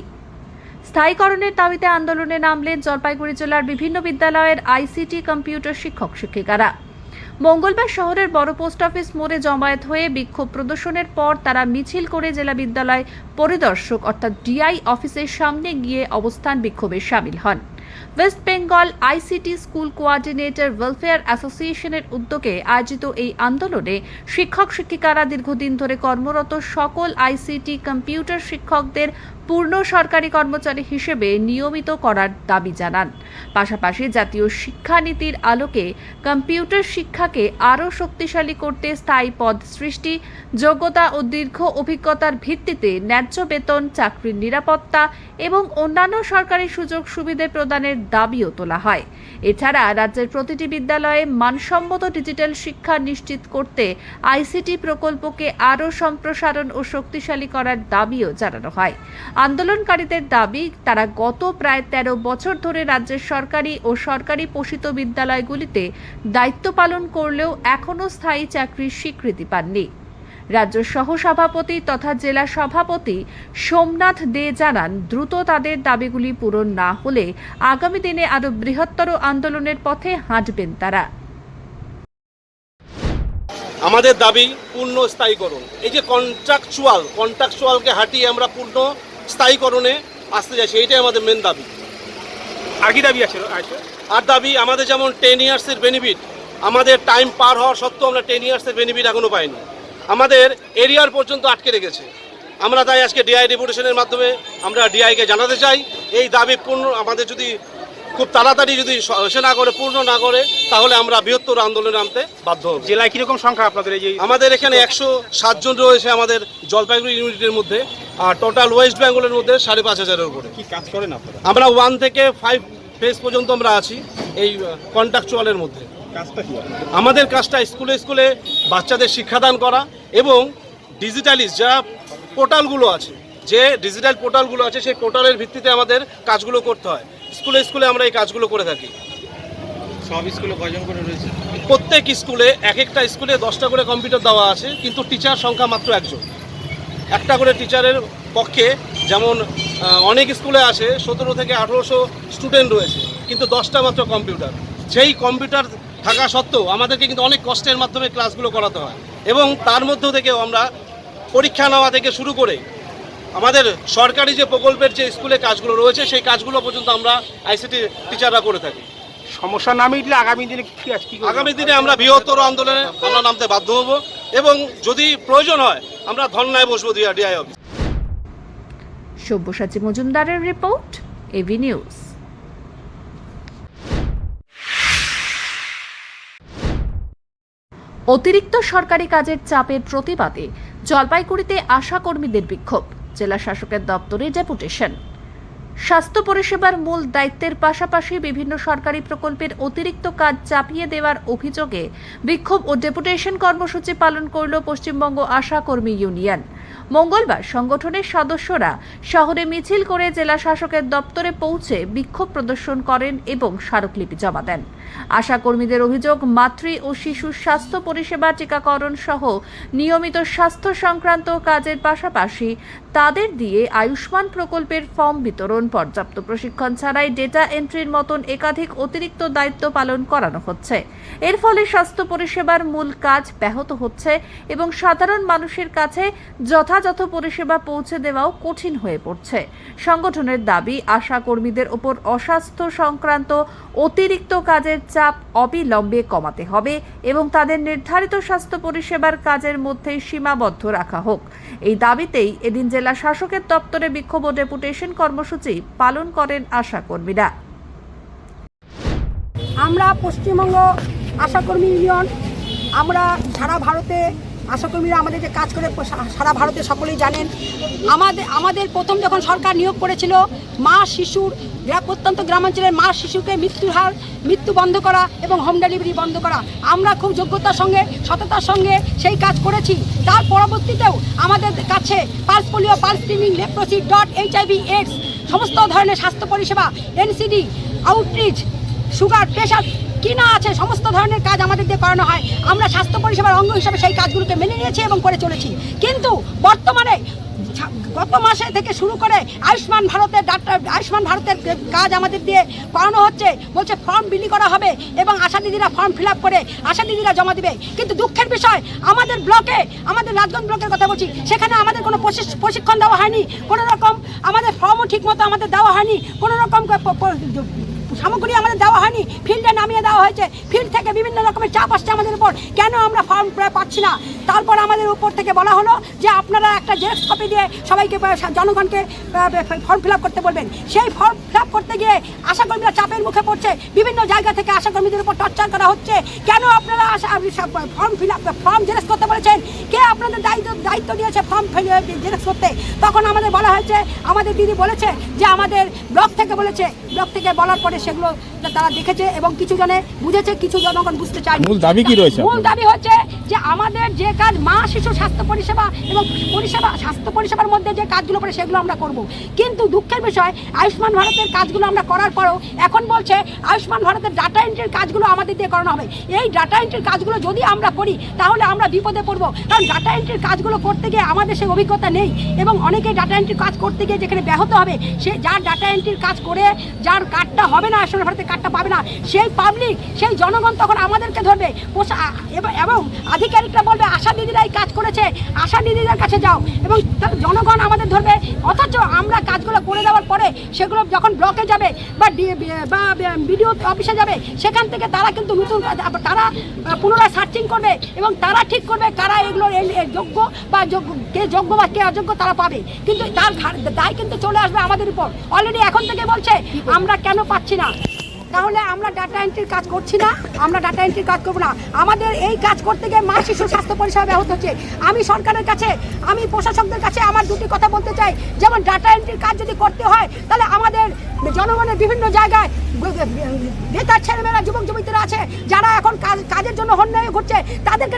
[SPEAKER 2] স্থায়ীকরণের দাবিতে আন্দোলনে নামলেন জলপাইগুড়ি জেলার বিভিন্ন বিদ্যালয়ের আইসিটি কম্পিউটার শিক্ষক শিক্ষিকারা। মঙ্গলবার শহরের বড় পোস্ট অফিস মোড়ে জমায়েত হয়ে বিক্ষোভ প্রদর্শনের পর তারা মিছিল করে জেলা বিদ্যালয় পরিদর্শক অর্থাৎ ডিআই অফিসের সামনে গিয়ে অবস্থান বিক্ষোভে সামিল হন। West Bengal ICT school coordinator welfare অ্যাসোসিয়েশনের উদ্যোগে আয়োজিত এই আন্দোলনে শিক্ষক শিক্ষিকারা দীর্ঘদিন ধরে কর্মরত সকল আইসিটি কম্পিউটার শিক্ষকদের পূর্ণ সরকারি কর্মচারী হিসেবে নিয়মিত করার দাবি জানান। পাশাপাশি জাতীয় শিক্ষানীতির আলোকে কম্পিউটার শিক্ষাকে আরও শক্তিশালী করতে স্থায়ী পদ সৃষ্টি, যোগ্যতা ও দীর্ঘ অভিজ্ঞতার ভিত্তিতে ন্যায্য বেতন, চাকরির নিরাপত্তা এবং অন্যান্য সরকারি সুযোগ সুবিধা প্রদানের দাবিও তোলা হয়। এছাড়া রাজ্যের প্রতিটি বিদ্যালয়ে মানসম্মত ডিজিটাল শিক্ষা নিশ্চিত করতে আইসিটি প্রকল্পকে আরও সম্প্রসারণ ও শক্তিশালী করার দাবিও জানানো হয়। আন্দোলনকারীদের দাবি, তারা গত প্রায় 13 বছর ধরে রাজ্যের সরকারি ও সরকারি পোষিত বিদ্যালয়গুলিতে দায়িত্ব পালন করলেও এখনও স্থায়ী চাকরির স্বীকৃতি পাননি। রাজ্য সহসভাপতি তথা জেলা সভাপতি সোমনাথ দে জানান, দ্রুত তাদের দাবিগুলি পূরণ না হলে আগামী দিনে আরও বৃহত্তর আন্দোলনের পথে হাঁটবেন তারা।
[SPEAKER 12] আমাদের দাবি পূর্ণ স্থায়ীকরণ। এই যে কন্ট্রাকচুয়ালকে হাঁটিয়ে আমরা পূর্ণ স্থায়ীকরণে আসতে যাচ্ছি, এইটাই আমাদের মেন দাবি।
[SPEAKER 4] আর কি দাবি আছে?
[SPEAKER 12] আর দাবি আমাদের যেমন 10 ইয়ার্সের বেনিফিট, আমাদের টাইম পার হওয়ার সত্ত্বেও আমরা 10 ইয়ার্সের বেনিফিট এখনও পাইনি। আমাদের এরিয়ার পর্যন্ত আটকে রেখেছে। আমরা তাই আজকে ডিআই ডেপুটেশনের মাধ্যমে আমরা ডিআইকে জানাতে চাই, এই দাবি পূর্ণ আমাদের যদি খুব তাড়াতাড়ি যদি না করে, পূর্ণ না করে, তাহলে আমরা বৃহত্তর আন্দোলনে নামতে বাধ্য হব।
[SPEAKER 4] জেলায় কীরকম সংখ্যা আপনাদের?
[SPEAKER 12] আমাদের এখানে 107 জন রয়েছে আমাদের জলপাইগুড়ি ইউনিটের মধ্যে, আর টোটাল ওয়েস্ট বেঙ্গলের মধ্যে 5,500-এর উপরে।
[SPEAKER 4] কি কাজ করেন আপনারা?
[SPEAKER 12] আমরা 1 থেকে 5 ফেজ পর্যন্ত আমরা আছি এই কন্ট্রাকচুয়ালের মধ্যে।
[SPEAKER 4] কাজটা কি?
[SPEAKER 12] আমাদের কাজটা স্কুলে স্কুলে বাচ্চাদের শিক্ষাদান করা এবং ডিজিটালি যা পোর্টালগুলো আছে, সেই পোর্টালের ভিত্তিতে আমাদের কাজগুলো করতে হয়। স্কুলে স্কুলে আমরা এই কাজগুলো করে থাকি।
[SPEAKER 4] সব স্কুলে কয়জন করে রয়েছে?
[SPEAKER 12] প্রত্যেক স্কুলে একটা স্কুলে 10টা করে কম্পিউটার দেওয়া আছে, কিন্তু টিচার সংখ্যা মাত্র 1 জন। একটা করে টিচারের পক্ষে, যেমন অনেক স্কুলে আছে 17 থেকে 1800 স্টুডেন্ট রয়েছে, কিন্তু 10টা মাত্র কম্পিউটার। সেই কম্পিউটার থাকা সত্ত্বেও আমাদেরকে কিন্তু অনেক কষ্টের মাধ্যমে ক্লাসগুলো করাতে হয়, এবং তার মধ্য থেকেও আমরা পরীক্ষা নেওয়া থেকে শুরু করে আমাদের সরকারি যে প্রকল্পের যে স্কুলে কাজগুলো রয়েছে, সেই কাজগুলো পর্যন্ত আমরা আইসিটি টিচাররা করে থাকি।
[SPEAKER 4] সমস্যা না মিটলে আগামী দিনে কি আছে?
[SPEAKER 12] আগামী দিনে আমরা বৃহত্তর আন্দোলনে আমরা নামতে বাধ্য হব, এবং যদি প্রয়োজন হয় আমরা ধর্নায় বসবো ডিআই অফিস।
[SPEAKER 2] সব্যসাচী মজুমদারের রিপোর্ট, এবি নিউজ। অতিরিক্ত সরকারি কাজের চাপের প্রতিবাদে জলপাইগুড়িতে আশা কর্মীদের বিক্ষোভ, জেলা শাসকের দপ্তরে ডেপুটেশন। স্বাস্থ্য পরিষেবার মূল দায়িত্বের পাশাপাশি বিভিন্ন সরকারি প্রকল্পের অতিরিক্ত কাজ চাপিয়ে দেওয়ার অভিযোগে বিক্ষোভ ও ডেপুটেশন কর্মসূচি পালন করল পশ্চিমবঙ্গ আশা কর্মী ইউনিয়ন। মঙ্গলবার সংগঠনের সদস্যরা শহরে মিছিল করে জেলা শাসকের দপ্তরে পৌঁছে বিক্ষোভ প্রদর্শন করেন এবং স্মারকলিপি জমা দেন। আশা কর্মীদের অভিযোগ, মাতৃ ও শিশু স্বাস্থ্য পরিষেবা, টিকাকরণ সহ নিয়মিত স্বাস্থ্য সংক্রান্ত কাজের পাশাপাশি তাদের দিয়ে আয়ুষ্মান প্রকল্পের ফর্ম বিতরণ, পর্যাপ্ত প্রশিক্ষণ ছাড়াই ডেটা এন্ট্রির মতন একাধিক অতিরিক্ত দায়িত্ব পালন করানো হচ্ছে। এর ফলে স্বাস্থ্য পরিষেবার মূল কাজ ব্যাহত হচ্ছে এবং সাধারণ মানুষের কাছে যথাযথ পরিষেবা পৌঁছে দেওয়াও কঠিন হয়ে পড়ছে। সংগঠনের দাবি, আশা কর্মীদের ওপর অস্বাস্থ্য সংক্রান্ত অতিরিক্ত কাজের চাপ অবিলম্বে কমাতে হবে এবং তাদের নির্ধারিত স্বাস্থ্য পরিষেবার কাজের মধ্যেই সীমাবদ্ধ রাখা হোক। এই দাবিতেই এদিন জেলা শাসকের দপ্তরে বিক্ষোভ ও ডেপুটেশন কর্মসূচি পালন করেন আশা কর্মীরা।
[SPEAKER 13] আমরা পশ্চিমবঙ্গ আশাকর্মী ইউনিয়ন, আমরা সারা ভারতে আশাকর্মীরা আমাদের যে কাজ করে সারা ভারতে সকলেই জানেন। আমাদের প্রথম যখন সরকার নিয়োগ করেছিল, মা শিশুর প্রত্যন্ত গ্রামাঞ্চলের মা শিশুকে মৃত্যু বন্ধ করা এবং হোম ডেলিভারি বন্ধ করা, আমরা খুব যোগ্যতার সঙ্গে সততার সঙ্গে সেই কাজ করেছি। তার পরবর্তীতেও আমাদের কাছে pulse polio, pulse screening, leprosy, HIV, AIDS সমস্ত ধরনের স্বাস্থ্য পরিষেবা, NCD, আউটরিচ, সুগার, প্রেশার কি না আছে সমস্ত ধরনের কাজ আমাদের দিয়ে করানো হয়। আমরা স্বাস্থ্য পরিষেবার অঙ্গ হিসাবে সেই কাজগুলোকে মেনে নিয়েছি এবং করে চলেছি। কিন্তু বর্তমানে গত মাসে থেকে শুরু করে আয়ুষ্মান ভারতের কাজ আমাদের দিয়ে করানো হচ্ছে। বলছে ফর্ম বিলি করা হবে এবং আশা দিদিরা ফর্ম ফিল আপ করে আশা দিদিরা জমা দিবে। কিন্তু দুঃখের বিষয়, আমাদের ব্লকে, আমাদের রাজগঞ্জ ব্লকের কথা বলছি, সেখানে আমাদের কোনো প্রশিক্ষণ দেওয়া হয়নি, কোনো রকম আমাদের ফর্মও ঠিক মতো আমাদের দেওয়া হয়নি, কোনো রকম সামগ্রী আমাদের দেওয়া হয়নি, ফিল্ডে নামিয়ে দেওয়া হয়েছে। ফিল্ড থেকে বিভিন্ন রকমের চাপ আসছে আমাদের উপর, কেন আমরা ফর্ম পাচ্ছি না। তারপর আমাদের উপর থেকে বলা হলো যে আপনারা একটা জেরক্স কপি দিয়ে সবাইকে, জনগণকে ফর্ম ফিল আপ করতে বলবেন। সেই ফর্ম ফিল আপ করতে গিয়ে আশাকর্মীরা চাপের মুখে পড়ছে, বিভিন্ন জায়গা থেকে আশাকর্মীদের উপর টর্চার করা হচ্ছে। কেন আপনারা ফর্ম জেরক্স করতে বলেছেন? কে আপনাদের দায়িত্ব দিয়েছে ফর্ম জেরক্স করতে? তখন আমাদের বলা হয়েছে, আমাদের দিদি বলেছে যে আমাদের ব্লক থেকে বলেছে। ব্লক থেকে বলার পরে সেগুলো তারা দেখেছে এবং কিছু জনে বুঝেছে, কিছু জনগণ বুঝতে চায়।
[SPEAKER 6] মূল দাবি কি রয়েছে?
[SPEAKER 13] মূল দাবি হচ্ছে যে আমাদের যে কাজ মা শিশু স্বাস্থ্য পরিষেবা এবং স্বাস্থ্য পরিষেবার মধ্যে যে কাজগুলো করে সেগুলো আমরা করব। কিন্তু দুঃখের বিষয়, আয়ুষ্মান ভারতের কাজগুলো আমরা করার পরেও এখন বলছে আয়ুষ্মান ভারতের ডাটা এন্ট্রির কাজগুলো আমাদের দিয়ে করানো হবে। এই ডাটা এন্ট্রির কাজগুলো যদি আমরা করি তাহলে আমরা বিপদে পড়বো, কারণ ডাটা এন্ট্রির কাজগুলো করতে গিয়ে আমাদের সেই অভিজ্ঞতা নেই এবং অনেকেই ডাটা এন্ট্রির কাজ করতে গিয়ে যেখানে ব্যাহত হবে, সে যার ডাটা এন্ট্রির কাজ করে যার কার্ডটা হবে না, আয়ুষ্মান ভারতের কার্ডটা পাবে না, সেই পাবলিক, সেই জনগণ তখন আমাদেরকে ধরবে এবং আধিকারিকরা বলবে আশা দিদিরাই কাজ করেছে, আশা দিদিদের কাছে যাও, এবং জনগণ আমাদের ধরবে। অথচ আমরা কাজগুলো করে দেওয়ার পরে সেগুলো যখন ব্লকে যাবে বা বিডিও অফিসে যাবে, সেখান থেকে তারা কিন্তু তারা পুনরায় সার্চিং করবে এবং তারা ঠিক করবে কারা এগুলোর যোগ্য বা কে যোগ্য বা কে অযোগ্য তারা পাবে। কিন্তু তার দায় কিন্তু চলে আসবে আমাদের উপর। অলরেডি এখন থেকে বলছে আমরা কেন পাচ্ছি না, তাহলে আমরা ডাটা এন্ট্রির কাজ করছি না, আমরা ডাটা এন্ট্রির কাজ করবো না। আমাদের এই কাজ করতে গিয়ে মা শিশু স্বাস্থ্য পরিষেবা ব্যাহত হচ্ছে। আমি সরকারের কাছে, আমি প্রশাসকদের কাছে আমার দুটি কথা বলতে চাই। যেমন ডাটা এন্ট্রির কাজ যদি করতে হয় তাহলে আমাদের জনগণের বিভিন্ন জায়গায় বেকার ছেলেমেয়েরা, যুবক যুবতীরা আছে যারা এখন কাজের জন্য হন্যে ঘুরছে, তাদেরকে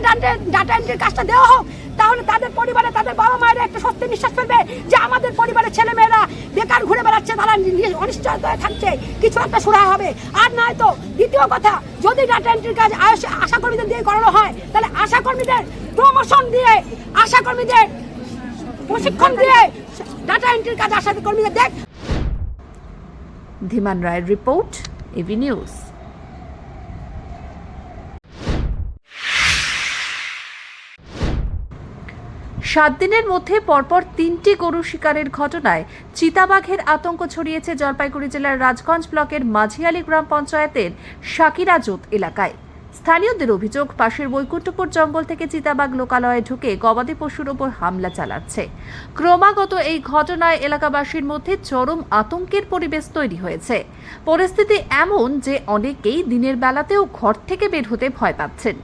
[SPEAKER 13] ডাটা এন্ট্রির কাজটা দেওয়া হোক। তাহলে তাদের পরিবারে, তাদের বাবা মায়েরা একটা স্বস্তি নিঃশ্বাস ফেলবে যে আমাদের পরিবারের ছেলেমেয়েরা বেকার ঘুরে বেড়াচ্ছে, তারা অনিশ্চয়তায় থাকছে, কিছু একটা সুরাহা হবে। আর নয় তো দ্বিতীয় কথা, যদি ডাটা এন্ট্রির কাজ আশাকর্মীদের দিয়ে করানো হয় তাহলে আশাকর্মীদের প্রমোশন দিয়ে, আশাকর্মীদের প্রশিক্ষণ দিয়ে ডাটা এন্ট্রির কাজ আশাকর্মীদের দেখ।
[SPEAKER 2] ধীমান রায়ের রিপোর্ট, এবি নিউজ। 7 দিনের মধ্যে পরপর 3টি গরু শিকারের ঘটনায় চিতাবাঘের আতঙ্ক ছড়িয়েছে জলপাইগুড়ি জেলার রাজগঞ্জ ব্লকের মাঝিয়ালি গ্রাম পঞ্চায়েতের শাকিরাজোত এলাকায়। স্থানীয়দের অভিযোগ, পাশের বৈকুণ্ঠপুর জঙ্গল থেকে চিতাবাঘ লোকালয়ে ঢুকে গবাদি পশুর ওপর হামলা চালাচ্ছে। ক্রমাগত এই ঘটনায় এলাকাবাসীর মধ্যে চরম আতঙ্কের পরিবেশ তৈরি হয়েছে। পরিস্থিতি এমন যে অনেকেই দিনের বেলাতেও ঘর থেকে বের হতে ভয় পাচ্ছেন।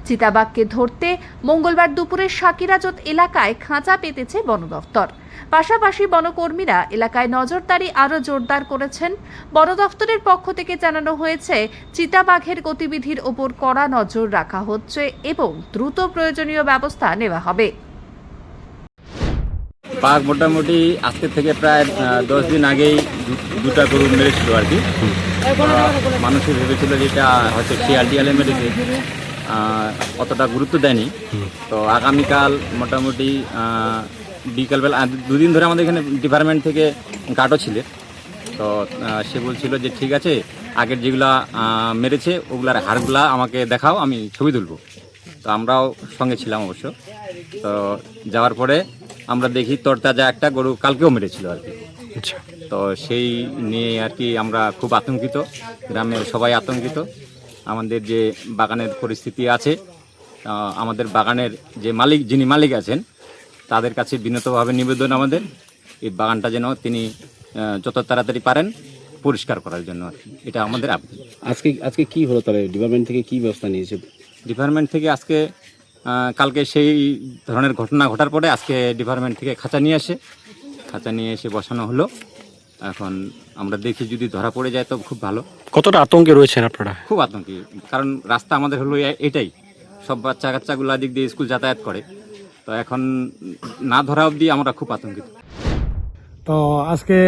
[SPEAKER 2] চিতাবাঘকে ধরতে মঙ্গলবার দুপুরে শাকিরাজোত এলাকায় খাঁচা পেতেছে বন দফতর। পাশাপাশি বনকর্মীরা এলাকায় নজরদারি আরও জোরদার করেছেন। বন দফতরের পক্ষ থেকে জানানো হয়েছে, চিতাবাঘের গতিবিধির ওপর কড়া নজর রাখা হচ্ছে এবং দ্রুত প্রয়োজনীয় ব্যবস্থা নেওয়া হবে।
[SPEAKER 14] বাঘ মোটামুটি আজকে থেকে প্রায় 10 দিন আগেই দুটা গরু মেরেছিল আর কি। মানুষে ভেবেছিল যে এটা হয়তো শিয়ালে মেরেছে, অতটা গুরুত্ব দেয়নি। তো আগামীকাল মোটামুটি বিকালবেলা 2 দিন ধরে আমাদের এখানে ডিপার্টমেন্ট থেকে গার্ডও ছিলেন। তো সে বলছিল যে ঠিক আছে, আগের যেগুলা মেরেছে ওগুলার হাড়গুলা আমাকে দেখাও, আমি ছবি তুলব। তো আমরাও সঙ্গে ছিলাম অবশ্য। তো যাওয়ার পরে আমরা দেখি তরতাজা একটা গরু কালকেও মেরেছিল আর কি। তো সেই নিয়ে আর কি আমরা খুব আতঙ্কিত, গ্রামের সবাই আতঙ্কিত। আমাদের যে বাগানের পরিস্থিতি আছে, আমাদের বাগানের যে যিনি মালিক আছেন তাদের কাছে বিনীতভাবে নিবেদন আমাদের, এই বাগানটা যেন তিনি যত তাড়াতাড়ি পারেন পরিষ্কার করার জন্য আর কি, এটা আমাদের আবেদন।
[SPEAKER 11] আজকে কি হলো তাহলে? ডিপার্টমেন্ট থেকে কি ব্যবস্থা নিয়েছে?
[SPEAKER 14] ডিপার্টমেন্ট থেকে আজকে কালকে সেই ধরনের ঘটনা ঘটার পরে আজকে ডিপার্টমেন্ট থেকে খাঁচা নিয়ে এসে বসানো হলো। এখন আমরা দেখি যদি ধরা পড়ে যায় তো খুব ভালো।
[SPEAKER 11] কতটা আতঙ্কে রয়েছেন আপনারা?
[SPEAKER 14] খুব আতঙ্কি, কারণ রাস্তা আমাদের হলো এটাই, সব বাচ্চা কাচ্চাগুলো দিক দিয়ে স্কুল যাতায়াত করে। তো এখন না ধরা অবধি আমরা খুব আতঙ্কিত।
[SPEAKER 12] তো আজকে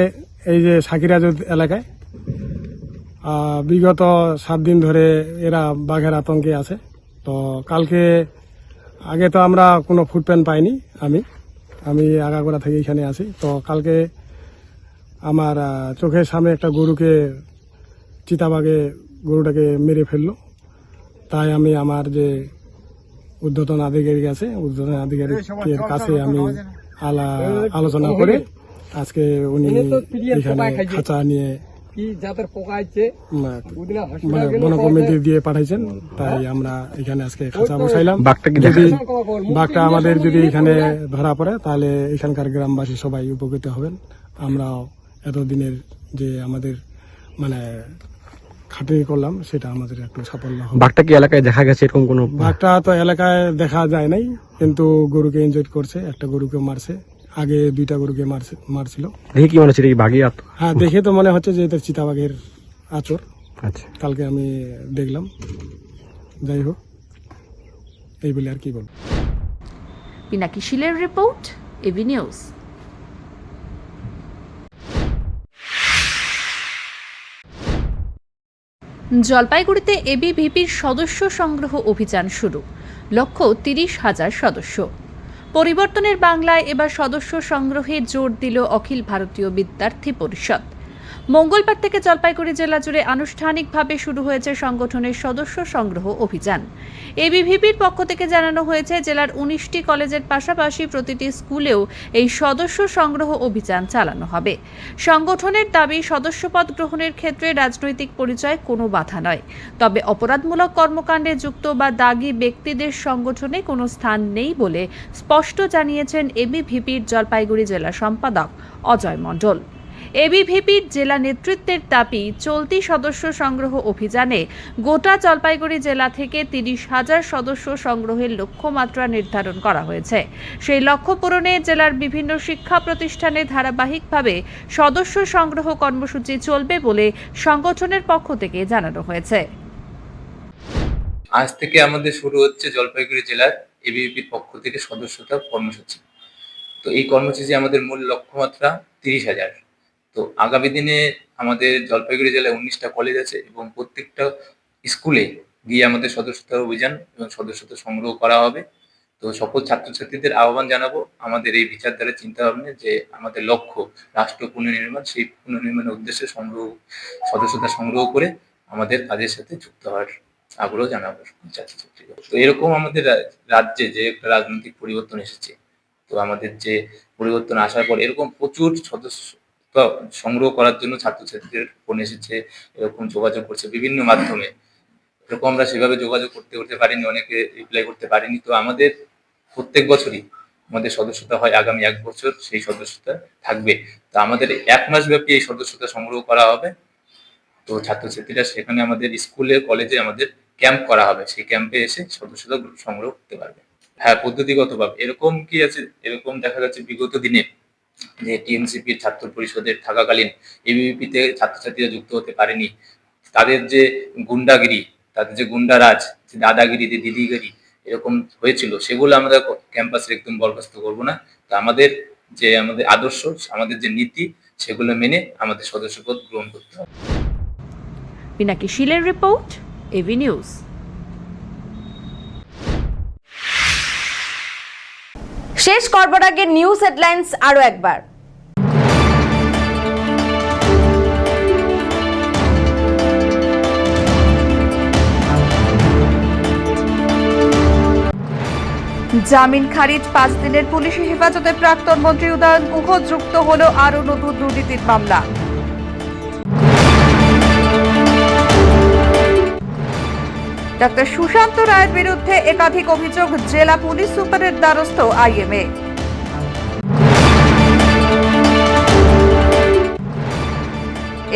[SPEAKER 12] এই যে সাকিরাজ এলাকায় বিগত 7 দিন ধরে এরা বাঘের আতঙ্কে আছে। তো কালকে আগে তো আমরা কোনো ফুটপ্যান্ট পাইনি, আমি আগাগোড়া থেকে এখানে আছি। তো কালকে আমার চোখের সামনে একটা গরুকে চিতাবাঘে গরুটাকে মেরে ফেললো। তাই আমি আমার যে ঊর্ধ্বতন আধিকারিক আছে, ঊর্ধ্বতন আধিকারিকের কাছে আমি আলোচনা করে আজকে উনি এখানে খাঁচা নিয়ে বনকর্মীদের দিয়ে পাঠাইছেন। তাই আমরা এখানে আজকে খাঁচা বসাইলাম। বাঘটা আমাদের যদি এখানে ধরা পড়ে তাহলে এখানকার গ্রামবাসী সবাই উপকৃত হবেন। আমরাও এতদিনের যে আমাদের খাটনি করলাম সেটা আমাদের একটু সাফল্য হবে।
[SPEAKER 11] বাঘটা কি এলাকায় দেখা গেছে এরকম কোনো?
[SPEAKER 12] বাঘটা তো এলাকায় দেখা যায় নাই, কিন্তু গরুকে এনজয় করছে, একটা গরুকে মারছে, আগে 2টা গরুকে মারছিল।
[SPEAKER 11] দেখে কি মনে হচ্ছে কি বাঘই?
[SPEAKER 12] হ্যাঁ, দেখে তো মনে হচ্ছে যে এটা চিতাবাঘের আচর।
[SPEAKER 11] আচ্ছা,
[SPEAKER 12] কালকে আমি দেখলাম। যাই হোক, এই বলে আর কি বলবো।
[SPEAKER 2] পিনাকি শিলের রিপোর্ট, এবি নিউজ। জলপাইগুড়িতে এবিভিপির সদস্য সংগ্রহ অভিযান শুরু, লক্ষ্য 30,000 সদস্য। পরিবর্তনের বাংলায় এবার সদস্য সংগ্রহে জোর দিল অখিল ভারতীয় বিদ্যার্থী পরিষদ। মঙ্গলবার থেকে জলপাইগুড়ি জেলা জুড়ে আনুষ্ঠানিকভাবে শুরু হয়েছে সংগঠনের সদস্য সংগ্রহ অভিযান। এবিভিপির পক্ষ থেকে জানানো হয়েছে, জেলার 19টি কলেজের পাশাপাশি প্রতিটি স্কুলেও এই সদস্য সংগ্রহ অভিযান চালানো হবে। সংগঠনের দাবি, সদস্যপদ গ্রহণের ক্ষেত্রে রাজনৈতিক পরিচয় কোনো বাধা নয়, তবে অপরাধমূলক কর্মকাণ্ডে যুক্ত বা দাগী ব্যক্তিদের সংগঠনে কোনো স্থান নেই বলে স্পষ্ট জানিয়েছেন এবিভিপির জলপাইগুড়ি জেলা সম্পাদক অজয় মণ্ডল। এবিভিপির জেলা নেতৃত্বের দাবি, চলতি সদস্য সংগ্রহ অভিযানে গোটা জলপাইগুড়ি জেলা থেকে 30,000 সদস্য সংগ্রহের লক্ষ্যমাত্রা নির্ধারণ করা হয়েছে। সেই লক্ষ্য পূরণে জেলার বিভিন্ন শিক্ষা প্রতিষ্ঠানে ধারাবাহিকভাবে সদস্য সংগ্রহ কর্মসূচি চলবে বলে সংগঠনের পক্ষ থেকে জানানো হয়েছে।
[SPEAKER 15] আজ থেকে আমাদের শুরু হচ্ছে জলপাইগুড়ি জেলার এবিভিপির পক্ষ থেকে সদস্যতা কর্মসূচি। তো এই কর্মসূচি আমাদের মূল লক্ষ্যমাত্রা 30,000। তো আগামী দিনে আমাদের জলপাইগুড়ি জেলায় 19টা কলেজ আছে এবং প্রত্যেকটা স্কুলে গিয়ে আমাদের সদস্যতা অভিযান এবং সদস্যতা সংগ্রহ করা হবে। তো সকল ছাত্রছাত্রীদের আহ্বান জানাবো আমাদের এই বিচারধারা চিন্তা ভাবনা যে আমাদের লক্ষ্য রাষ্ট্র পুনর্নির্মাণ, সেই পুনর্নির্মাণের উদ্দেশ্যে সদস্যতা সংগ্রহ করে আমাদের কাজের সাথে যুক্ত হওয়ার আগ্রহ জানাবো ছাত্রছাত্রীরা। তো এরকম আমাদের রাজ্যে যে একটা রাজনৈতিক পরিবর্তন এসেছে, তো আমাদের যে পরিবর্তন আসার পর এরকম প্রচুর সদস্য সংগ্রহ করার জন্য ছাত্রছাত্রীদের ফোন এসেছে, এরকম যোগাযোগ করছে বিভিন্ন মাধ্যমে। এরকম আমরা সেভাবে যোগাযোগ করতে পারিনি, অনেকে রিপ্লাই করতে পারিনি। তো আমাদের প্রত্যেক বছরই আমাদের সদস্যতা হয়, আগামী 1 বছর সেই সদস্যতা থাকবে। তো আমাদের 1 মাস ব্যাপী এই সদস্যতা সংগ্রহ করা হবে। তো ছাত্রছাত্রীরা সেখানে আমাদের স্কুলে কলেজে আমাদের ক্যাম্প করা হবে, সেই ক্যাম্পে এসে সদস্যতা সংগ্রহ করতে পারবে। হ্যাঁ, পদ্ধতিগতভাবে এরকম কি আছে, এরকম দেখা যাচ্ছে বিগত দিনে যে টিএমসিপির ছাত্র পরিষদের থাকাকালীন এবিভিপিতে ছাত্রছাত্রীরা যুক্ত হতে পারেনি, তাদের যে গুন্ডাগিরি, তাদের যে গুন্ডারাজ, যে দাদাগিরি, যে দিদিগিরি এরকম হয়েছিল, সেগুলো আমরা ক্যাম্পাসে একদম বরখাস্ত করব না। তো আমাদের আদর্শ, আমাদের যে নীতি, সেগুলো মেনে আমাদের সদস্যপদ গ্রহণ করতে হবে।
[SPEAKER 2] পিনাকি শিলের রিপোর্ট, এভি নিউজ।
[SPEAKER 1] শেষ করবার আগে নিউজ হেডলাইন্স আরো একবার।
[SPEAKER 2] জামিন খারিজ, 5 দিনের পুলিশি হেফাজতে প্রাক্তন মন্ত্রী উদয়ন গুহ, যুক্ত হলো আরো নতুন দুর্নীতির মামলা। ডাক্তার সুশান্ত রায়ের বিরুদ্ধে একাধিক অভিযোগ, জেলা পুলিশ সুপারের দ্বারস্থ আইএমএ।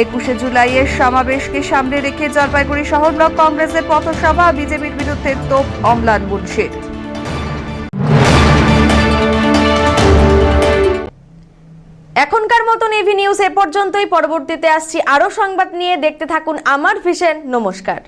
[SPEAKER 2] একুশে জুলাইয়ের সমাবেশকে সামনে রেখে জলপাইগুড়ি শহর ব্লক কংগ্রেসের পথসভা, বিজেপির বিরুদ্ধে তোপ অম্লান মুন্সির।
[SPEAKER 1] এখনকার মতন এভি নিউজ এ পর্যন্তই। পরবর্তীতে আসছি আরো সংবাদ নিয়ে। দেখতে থাকুন আমার ভিশন। নমস্কার।